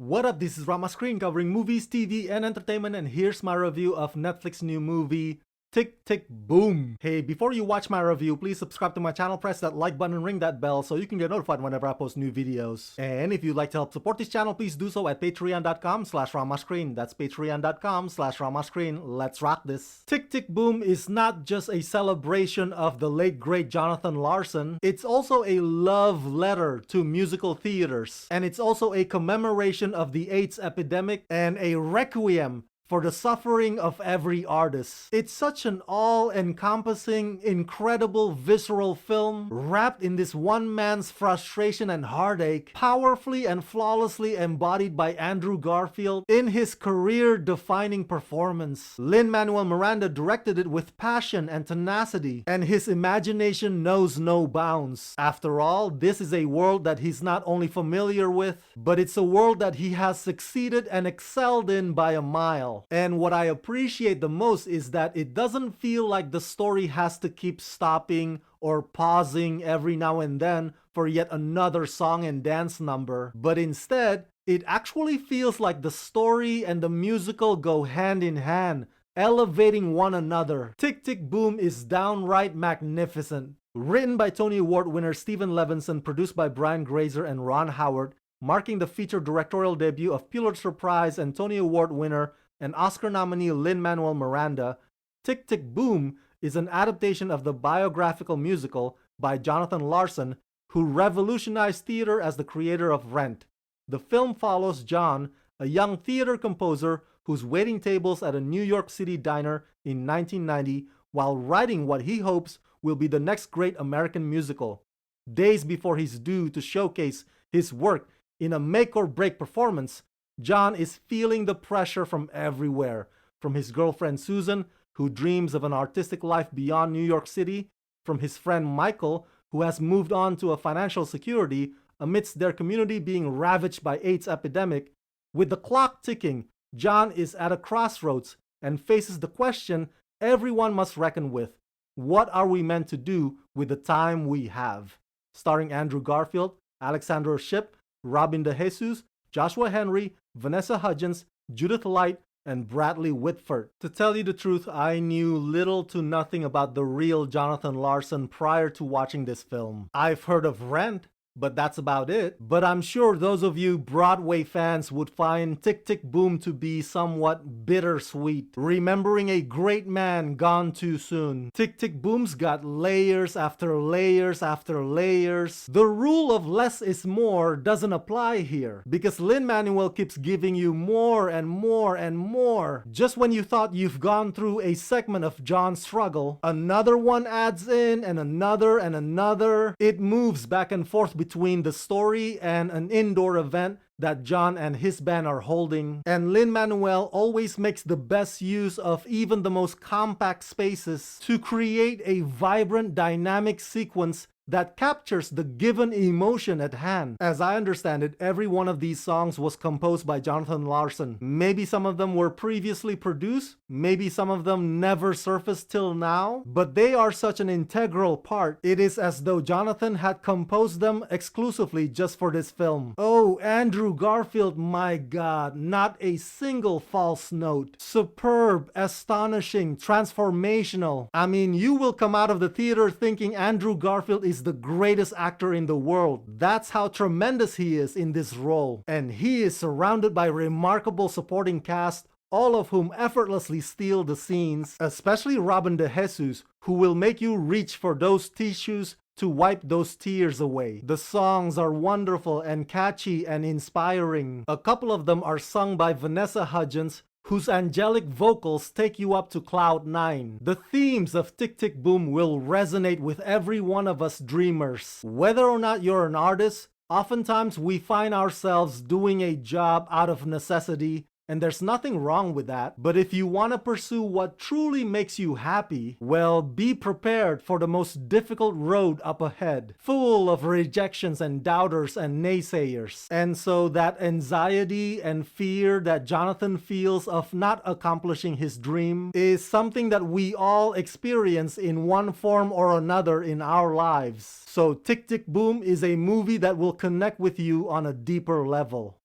What up, this is Rama Screen covering movies, TV, and entertainment, and here's my review of Netflix's new movie, Tick Tick Boom. Hey, before you watch my review, please subscribe to my channel, press that like button, and ring that bell so you can get notified whenever I post new videos. And if you'd like to help support this channel, please do so at patreon.com/ramascreen. That's patreon.com/ramascreen. Let's rock this. Tick Tick Boom is not just a celebration of the late great Jonathan Larson, it's also a love letter to musical theaters. And it's also a commemoration of the AIDS epidemic and a requiem for the suffering of every artist. It's such an all-encompassing, incredible, visceral film, wrapped in this one man's frustration and heartache, powerfully and flawlessly embodied by Andrew Garfield in his career-defining performance. Lin-Manuel Miranda directed it with passion and tenacity, and his imagination knows no bounds. After all, this is a world that he's not only familiar with, but it's a world that he has succeeded and excelled in by a mile. And what I appreciate the most is that it doesn't feel like the story has to keep stopping or pausing every now and then for yet another song and dance number, but instead, it actually feels like the story and the musical go hand in hand, elevating one another. Tick Tick Boom is downright magnificent. Written by Tony Award winner Stephen Levinson, produced by Brian Grazer and Ron Howard, marking the feature directorial debut of Pulitzer Prize and Tony Award winner and Oscar nominee Lin-Manuel Miranda, Tick Tick Boom is an adaptation of the biographical musical by Jonathan Larson, who revolutionized theater as the creator of Rent. The film follows John, a young theater composer who's waiting tables at a New York City diner in 1990 while writing what he hopes will be the next great American musical. Days before he's due to showcase his work in a make-or-break performance, John is feeling the pressure from everywhere, from his girlfriend Susan, who dreams of an artistic life beyond New York City, from his friend Michael, who has moved on to a financial security amidst their community being ravaged by AIDS epidemic. With the clock ticking, John is at a crossroads and faces the question everyone must reckon with: what are we meant to do with the time we have? Starring Andrew Garfield, Alexandra Shipp, Robin DeJesus, Joshua Henry, Vanessa Hudgens, Judith Light, and Bradley Whitford. To tell you the truth, I knew little to nothing about the real Jonathan Larson prior to watching this film. I've heard of Rent, but that's about it. But I'm sure those of you Broadway fans would find Tick Tick Boom to be somewhat bittersweet, remembering a great man gone too soon. Tick Tick Boom's got layers after layers after layers. The rule of less is more doesn't apply here, because Lin-Manuel keeps giving you more and more and more. Just when you thought you've gone through a segment of John's struggle, another one adds in, and another and another. It moves back and forth between the story and an indoor event that John and his band are holding. And Lin-Manuel always makes the best use of even the most compact spaces to create a vibrant, dynamic sequence that captures the given emotion at hand. As I understand it, every one of these songs was composed by Jonathan Larson. Maybe some of them were previously produced, maybe some of them never surfaced till now, but they are such an integral part. It is as though Jonathan had composed them exclusively just for this film. Oh, Andrew Garfield, my God, not a single false note. Superb, astonishing, transformational. I mean, you will come out of the theater thinking Andrew Garfield is the greatest actor in the world. That's how tremendous he is in this role. And he is surrounded by remarkable supporting cast, all of whom effortlessly steal the scenes, especially Robin DeJesus, who will make you reach for those tissues to wipe those tears away. The songs are wonderful and catchy and inspiring. A couple of them are sung by Vanessa Hudgens, whose angelic vocals take you up to cloud 9. The themes of Tick Tick Boom will resonate with every one of us dreamers. Whether or not you're an artist, oftentimes we find ourselves doing a job out of necessity, and there's nothing wrong with that. But if you want to pursue what truly makes you happy, well, be prepared for the most difficult road up ahead, full of rejections and doubters and naysayers. And so that anxiety and fear that Jonathan feels of not accomplishing his dream is something that we all experience in one form or another in our lives. So Tick Tick Boom is a movie that will connect with you on a deeper level.